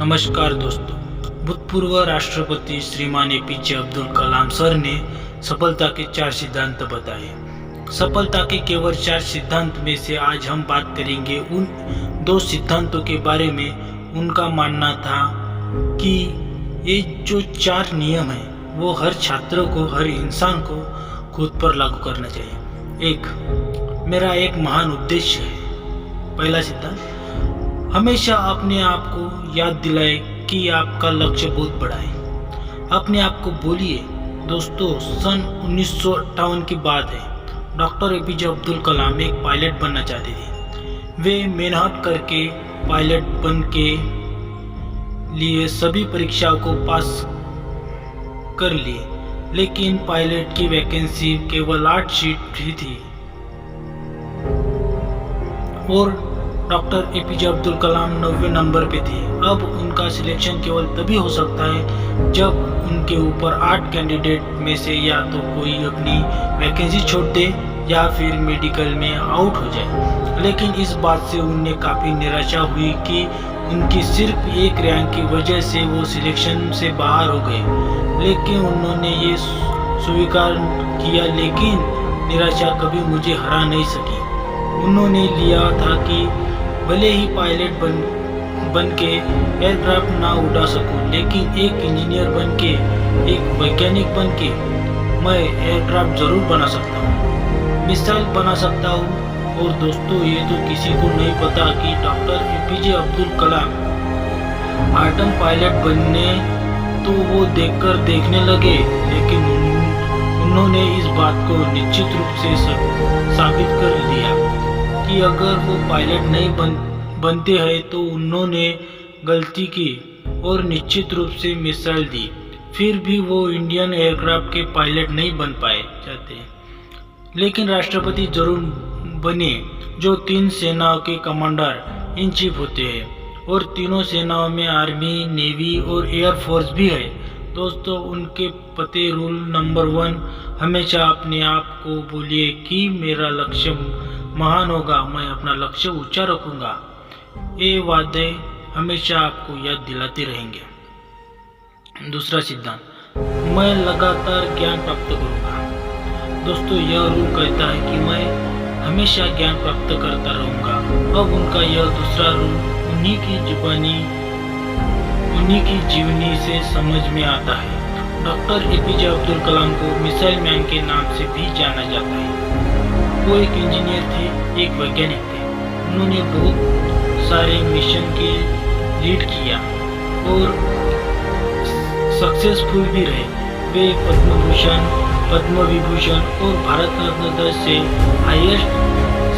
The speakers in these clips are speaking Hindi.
नमस्कार दोस्तों। भूतपूर्व राष्ट्रपति श्रीमान एपीजे अब्दुल कलाम सर ने सफलता के 4 सिद्धांत बताए। सफलता के केवल 4 सिद्धांत में से आज हम बात करेंगे उन 2 सिद्धांतों के बारे में। उनका मानना था कि ये जो 4 नियम हैं वो हर छात्र को, हर इंसान को खुद पर लागू करना चाहिए। मेरा एक महान उद्देश्य है। पहला सिद्धांत, हमेशा अपने आप को याद दिलाए कि आपका लक्ष्य बहुत बड़ा है। अपने आप को बोलिए। दोस्तों, सन 1958 की बात है। डॉक्टर एपीजे अब्दुल कलाम एक पायलट बनना चाहते थे। वे मेहनत करके पायलट बन के लिए सभी परीक्षाओं को पास कर लिए, लेकिन पायलट की वैकेंसी केवल 8 सीट ही थी और doctor APJ Abdul Kalam 90 number पे थे। अब उनका सिलेक्शन केवल तभी हो सकता है जब उनके ऊपर 8 कैंडिडेट में से या तो कोई अपनी वैकेंसी छोड़ दे या फिर मेडिकल में आउट हो जाए। लेकिन इस बात से उन्हें काफ़ी निराशा हुई कि उनकी सिर्फ एक रैंक की वजह से वो सिलेक्शन से बाहर हो गए। लेकिन उन्होंने ये स्वीकार किया, लेकिन निराशा कभी मुझे हरा नहीं सकी। उन्होंने लिया था कि भले ही पायलट बन के एयरक्राफ्ट ना उड़ा सकूं, लेकिन एक इंजीनियर बन के, एक वैज्ञानिक बन के मैं एयरक्राफ्ट जरूर बना सकता हूँ, मिसाइल बना सकता हूँ। और दोस्तों, ये तो किसी को नहीं पता कि doctor APJ Abdul Kalam Artem pilot बनने तो वो देखने लगे, लेकिन उन्होंने इस बात को निश्चित रूप से साबित कर दिया कि अगर वो पायलट नहीं बनते हैं तो उन्होंने गलती की और निश्चित रूप से मिसाइल दी। फिर भी वो इंडियन एयरक्राफ्ट के पायलट नहीं बन पाए जाते, लेकिन राष्ट्रपति जरूर बने, जो 3 सेनाओं के कमांडर इन चीफ होते हैं और तीनों सेनाओं में आर्मी, नेवी और एयरफोर्स भी है। दोस्तों, उनके पते रूल नंबर 1, हमेशा अपने आप को बोलिए कि मेरा लक्ष्य महान होगा, मैं अपना लक्ष्य ऊंचा रखूंगा। ये वादे हमेशा आपको याद दिलाते रहेंगे। दूसरा सिद्धांत, मैं लगातार ज्ञान प्राप्त करूंगा। दोस्तों, यह रूल कहता है कि मैं हमेशा ज्ञान प्राप्त करता रहूंगा। अब उनका यह दूसरा रूल उन्हीं की जीवनी से समझ में आता है। डॉक्टर एपीजे अब्दुल कलाम को मिसाइल मैन के नाम से भी जाना जाता है। वो एक इंजीनियर थे, एक वैज्ञानिक थे। उन्होंने बहुत सारे मिशन के लीड किया और सक्सेसफुल भी रहे। वे पद्म भूषण, पद्म विभूषण और भारत रत्न से हाईएस्ट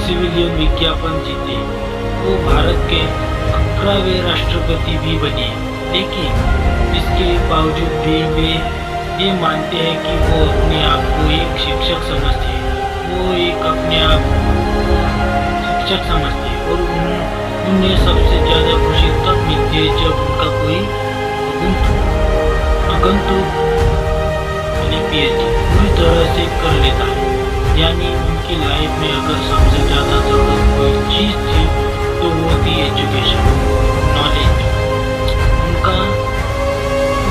सिविलियन विज्ञापन जीते। वो भारत के 11वें राष्ट्रपति भी बने, लेकिन इसके बावजूद भी वे ये मानते हैं कि वो अपने आप को एक शिक्षक समझते हैं। वो एक अपने आप को शिक्षक समझते हैं और उन्हें सबसे ज़्यादा खुशी तब मिलती है जब उनका कोई आगंतुक पीएचडी पूरी तरह से कर लेता है। यानी उनकी लाइफ में अगर सबसे ज़्यादा जरूरत कोई चीज़ थी तो वो थी एजुकेशन, नॉलेज।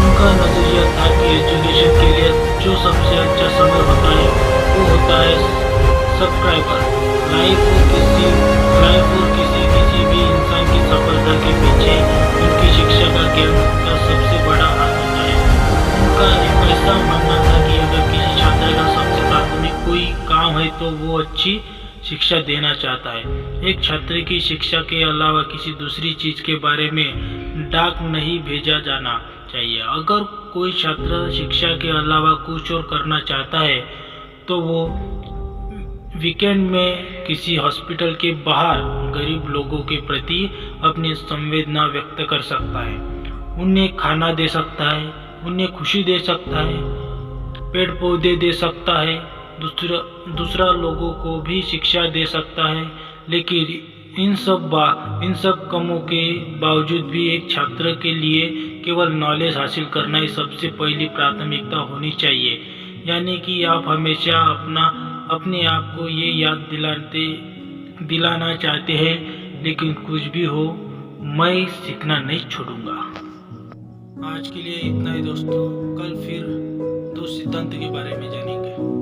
उनका नज़रिया था कि एजुकेशन के लिए जो सबसे अच्छा समय होता है वो होता है सब्सक्राइबर। लाइफ और किसी भी इंसान की सफलता के पीछे उनकी शिक्षा का ज्ञान का सबसे बड़ा हाथ होता है। उनका एक ऐसा मानना था कि अगर किसी छात्र का सबसे प्राथमिक कोई काम है तो वो अच्छी शिक्षा देना चाहता है। एक छात्र की शिक्षा के अलावा किसी दूसरी चीज के बारे में डाक नहीं भेजा जाना चाहिए। अगर कोई छात्र शिक्षा के अलावा कुछ और करना चाहता है तो वो वीकेंड में किसी हॉस्पिटल के बाहर गरीब लोगों के प्रति अपनी संवेदना व्यक्त कर सकता है, उन्हें खाना दे सकता है, उन्हें खुशी दे सकता है, पेड़ पौधे दे सकता है, दूसरा लोगों को भी शिक्षा दे सकता है। लेकिन इन सब कामों के बावजूद भी एक छात्र के लिए केवल नॉलेज हासिल करना ही सबसे पहली प्राथमिकता होनी चाहिए। यानी कि आप हमेशा अपने आप को ये याद दिलाना चाहते हैं, लेकिन कुछ भी हो, मैं सीखना नहीं छोड़ूंगा। आज के लिए इतना ही दोस्तों, कल फिर दो सिद्धांत के बारे में जानेंगे।